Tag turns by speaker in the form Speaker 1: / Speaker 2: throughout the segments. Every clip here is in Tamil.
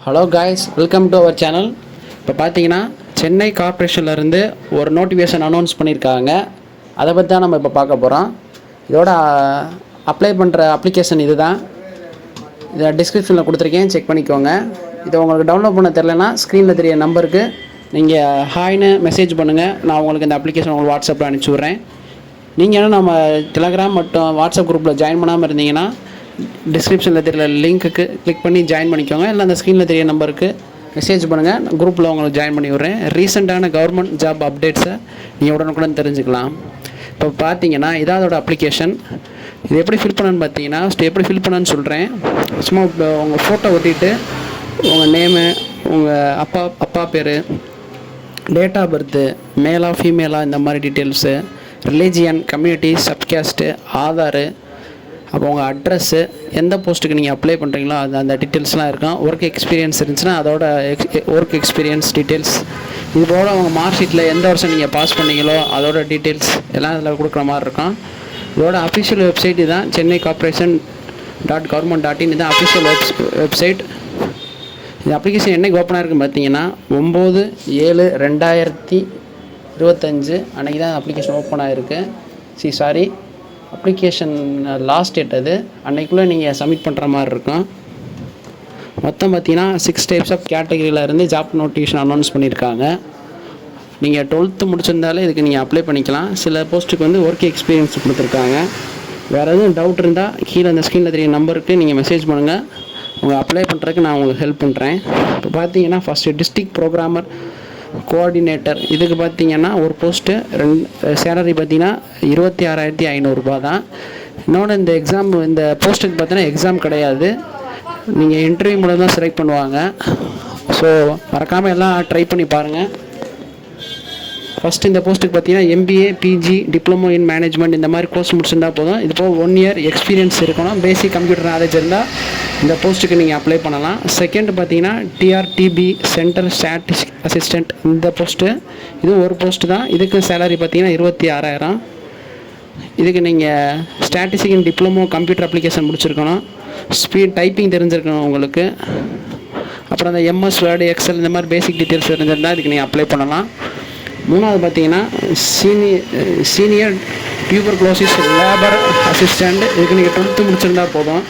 Speaker 1: Hello guys, welcome to our channel. இப்போ பார்த்தீங்கன்னா சென்னை கார்ப்பரேஷன்லேருந்து ஒரு நோட்டிஃபிகேஷன் அனௌன்ஸ் பண்ணியிருக்காங்க. அதை பற்றி தான் நம்ம இப்போ பார்க்க போகிறோம். இதோட அப்ளை பண்ணுற அப்ளிகேஷன் இது தான். இதை டிஸ்கிரிப்ஷனில் கொடுத்துருக்கேன், செக் பண்ணிக்கோங்க. இதை உங்களுக்கு டவுன்லோட் பண்ண தெரிலனா ஸ்க்ரீனில் தெரிய நம்பருக்கு நீங்கள் ஹாய்னு மெசேஜ் பண்ணுங்கள். நான் உங்களுக்கு இந்த அப்ளிகேஷன் உங்களுக்கு வாட்ஸ்அப்பில் அனுப்பிச்சி விட்றேன். நீங்கள் என்ன நம்ம டெலகிராம் மற்றும் வாட்ஸ்அப் குரூப்பில் ஜாயின் பண்ணாமல் இருந்தீங்கன்னா டிஸ்கிரிப்ஷனில் தெரியல லிங்க்குக்கு கிளிக் பண்ணி ஜாயின் பண்ணிக்கோங்க. இல்லை அந்த ஸ்க்ரீனில் தெரிய நம்பருக்கு மெசேஜ் பண்ணுங்கள், குரூப்பில் உங்களுக்கு ஜாயின் பண்ணி விட்றேன். ரீசெண்டான கவர்மெண்ட் ஜாப் அப்டேட்ஸை நீங்கள் உடனுக்குடன் தெரிஞ்சுக்கலாம். இப்போ பார்த்தீங்கன்னா இதான் அதோட அப்ளிகேஷன். இது எப்படி ஃபில் பண்ணணுன்னு பார்த்தீங்கன்னா எப்படி ஃபில் பண்ணணுன்னு சொல்கிறேன். சும்மா இப்போ உங்கள் ஃபோட்டோ ஒட்டிட்டு உங்கள் நேமு, உங்கள் அப்பா பேர், டேட் ஆஃப் பர்த்து, மேலா ஃபீமேலா, இந்த மாதிரி டீட்டெயில்ஸு, ரிலீஜியன், கம்யூனிட்டி, சப்காஸ்ட்டு, ஆதார், அப்போ உங்கள் அட்ரஸ்ஸு, எந்த போஸ்ட்டுக்கு நீங்கள் அப்ளை பண்ணுறீங்களோ அந்த டீட்டெயில்ஸ்லாம் இருக்கும். ஒர்க் எக்ஸ்பீரியன்ஸ் இருந்துச்சுன்னா அதோட ஒர்க் எக்ஸ்பீரியன்ஸ் டீட்டெயில்ஸ், இது போல் உங்கள் மார்க் ஷீட்டில் எந்த வருஷம் நீங்கள் பாஸ் பண்ணீங்களோ அதோட டீட்டெயில்ஸ் எல்லாம் இதில் கொடுக்குற மாதிரி இருக்கும். இதோட அஃபிஷியல் வெப்சைட் இதுதான், சென்னை கார்ப்பரேஷன் .government.in. இதுதான் அஃபிஷியல் வெப்சைட். இந்த அப்ளிகேஷன் என்னைக்கு ஓப்பன் ஆகிருக்குன்னு பார்த்தீங்கன்னா 9/7/2025 அன்றைக்கி தான் அப்ளிகேஷன் ஓப்பன் ஆகிருக்கு. அப்ளிகேஷன் லாஸ்ட் டேட் அது, அன்றைக்குள்ளே நீங்கள் சப்மிட் பண்ணுற மாதிரி இருக்கும். மொத்தம் பார்த்தீங்கன்னா 6 டைப்ஸ் ஆஃப் கேட்டகரியில் இருந்து ஜாப் நோட்டிஃபிகேஷன் அனௌன்ஸ் பண்ணியிருக்காங்க. நீங்கள் 12th முடிச்சிருந்தாலே இதுக்கு நீங்கள் அப்ளை பண்ணிக்கலாம். சில போஸ்ட்டுக்கு வந்து ஒர்க் எக்ஸ்பீரியன்ஸ் கொடுத்துருக்காங்க. வேறு எதுவும் டவுட் இருந்தால் கீழே அந்த ஸ்க்ரீனில் தெரிய நம்பருக்கு நீங்கள் மெசேஜ் பண்ணுங்கள். உங்கள் அப்ளை பண்ணுறதுக்கு நான் உங்களுக்கு ஹெல்ப் பண்ணுறேன். இப்போ பார்த்தீங்கன்னா ஃபஸ்ட்டு டிஸ்ட்ரிக்ட் ப்ரோக்ராமர் கோஆர்டினேட்டர், இதுக்கு பார்த்தீங்கன்னா ஒரு போஸ்ட்டு சேலரி பார்த்தீங்கன்னா 26,500 தான். இன்னொன்று இந்த போஸ்ட்டுக்கு பார்த்தீங்கன்னா எக்ஸாம் கிடையாது, நீங்கள் இன்டர்வியூ மூலம் தான் செலக்ட் பண்ணுவாங்க. ஸோ மறக்காமல் எல்லாம் ட்ரை பண்ணி பாருங்கள். ஃபஸ்ட்டு இந்த போஸ்ட்டுக்கு பார்த்தீங்கன்னா MBA, PG, diploma in management இந்த மாதிரி கோர்ஸ் முடிச்சிருந்தால் போதும். இது போக 1 year எக்ஸ்பீரியன்ஸ் இருக்கணும். பேசிக் கம்ப்யூட்டர் நாலேஜ் இருந்தால் இந்த போஸ்ட்டுக்கு நீங்கள் அப்ளை பண்ணலாம். செகண்ட் பார்த்தீங்கன்னா TRTB சென்டர் ஸ்டாட்டிஸ்டிக் அசிஸ்டண்ட், இந்த போஸ்ட்டு இது ஒரு போஸ்ட்டு தான். இதுக்கு சேலரி பார்த்தீங்கன்னா 26,000. இதுக்கு நீங்கள் ஸ்டாட்டிஸ்டிக் இன் டிப்ளமோ கம்ப்யூட்டர் அப்ளிகேஷன் முடிச்சிருக்கணும். ஸ்பீட் டைப்பிங் தெரிஞ்சிருக்கணும் உங்களுக்கு. அப்புறம் அந்த MS Word, Excel இந்த மாதிரி பேசிக் டீட்டெயில்ஸ் தெரிஞ்சிருந்தால் இதுக்கு நீங்கள் அப்ளை பண்ணலாம். மூணாவது பார்த்தீங்கன்னா சீனியர் டியூபர்குலோசிஸ் லேபர் அசிஸ்டண்ட், இதுக்கு நீங்கள் 12th முடிச்சிருந்தால் போதும்.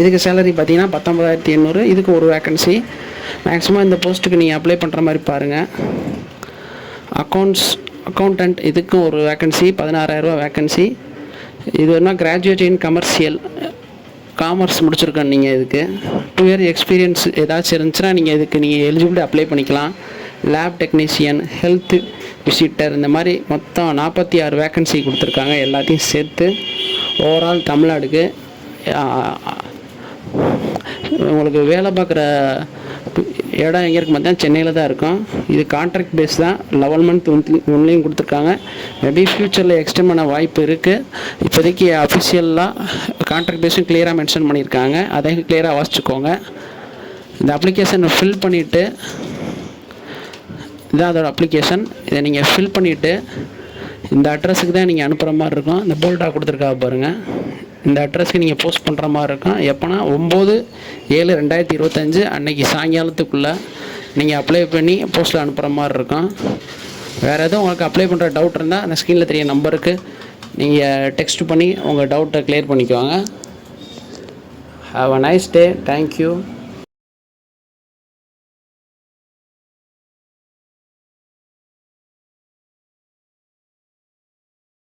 Speaker 1: இதுக்கு சேலரி பார்த்தீங்கன்னா 19,800. இதுக்கு ஒரு வேக்கன்சி. மேக்ஸிமம் இந்த போஸ்ட்டுக்கு நீங்கள் அப்ளை பண்ணுற மாதிரி பாருங்கள். அக்கௌண்டன்ட், இதுக்கும் ஒரு வேக்கன்சி, 16,000 வேக்கன்சி. இது வேணால் கிராஜுவேட் இன் காமர்ஸ் முடிச்சிருக்கோம். நீங்கள் இதுக்கு 2 year எக்ஸ்பீரியன்ஸ் ஏதாச்சும் இருந்துச்சுன்னா நீங்கள் எலிஜிபிலிட்டி அப்ளை பண்ணிக்கலாம். லேப் டெக்னீஷியன், ஹெல்த் விசிட்டர், இந்த மாதிரி மொத்தம் 46 வேக்கன்சி கொடுத்துருக்காங்க. எல்லாத்தையும் சேர்த்து ஓவரால் தமிழ்நாடுக்கு உங்களுக்கு வேலை பார்க்குற இடம் எங்கே இருக்கு பார்த்தா சென்னையில் தான் இருக்கும். இது கான்ட்ராக்ட் பேஸ் தான், 11 month ஒன்லையும் கொடுத்துருக்காங்க. மேபி ஃப்யூச்சரில் எக்ஸ்டெண்ட் பண்ண வாய்ப்பு இருக்குது. இப்போதைக்கு அஃபிஷியலாக கான்ட்ராக்ட் பேஸும் கிளியராக மென்ஷன் பண்ணியிருக்காங்க. அதையும் கிளியராக வாசிச்சுக்கோங்க. இந்த அப்ளிகேஷனை ஃபில் பண்ணிவிட்டு, இதான் அதோட அப்ளிகேஷன். இதை நீங்கள் ஃபில் பண்ணிவிட்டு இந்த அட்ரஸுக்கு தான் நீங்கள் அனுப்புகிற மாதிரி இருக்கும். இந்த போல்டாக கொடுத்துருக்கா பாருங்கள், இந்த அட்ரஸ்க்கு நீங்கள் போஸ்ட் பண்ணுற மாதிரி இருக்கும். எப்போனா 9/7/2025 அன்றைக்கி சாயங்காலத்துக்குள்ளே நீங்கள் அப்ளை பண்ணி போஸ்ட்டில் அனுப்புகிற மாதிரி இருக்கும். வேறு எதுவும் உங்களுக்கு அப்ளை பண்ணுற டவுட் இருந்தால் அந்த ஸ்க்ரீனில் தெரிய நம்பருக்கு நீங்கள் டெக்ஸ்ட் பண்ணி உங்கள் டவுட்டை கிளியர் பண்ணிக்குவாங்க. Have a nice day. Thank you.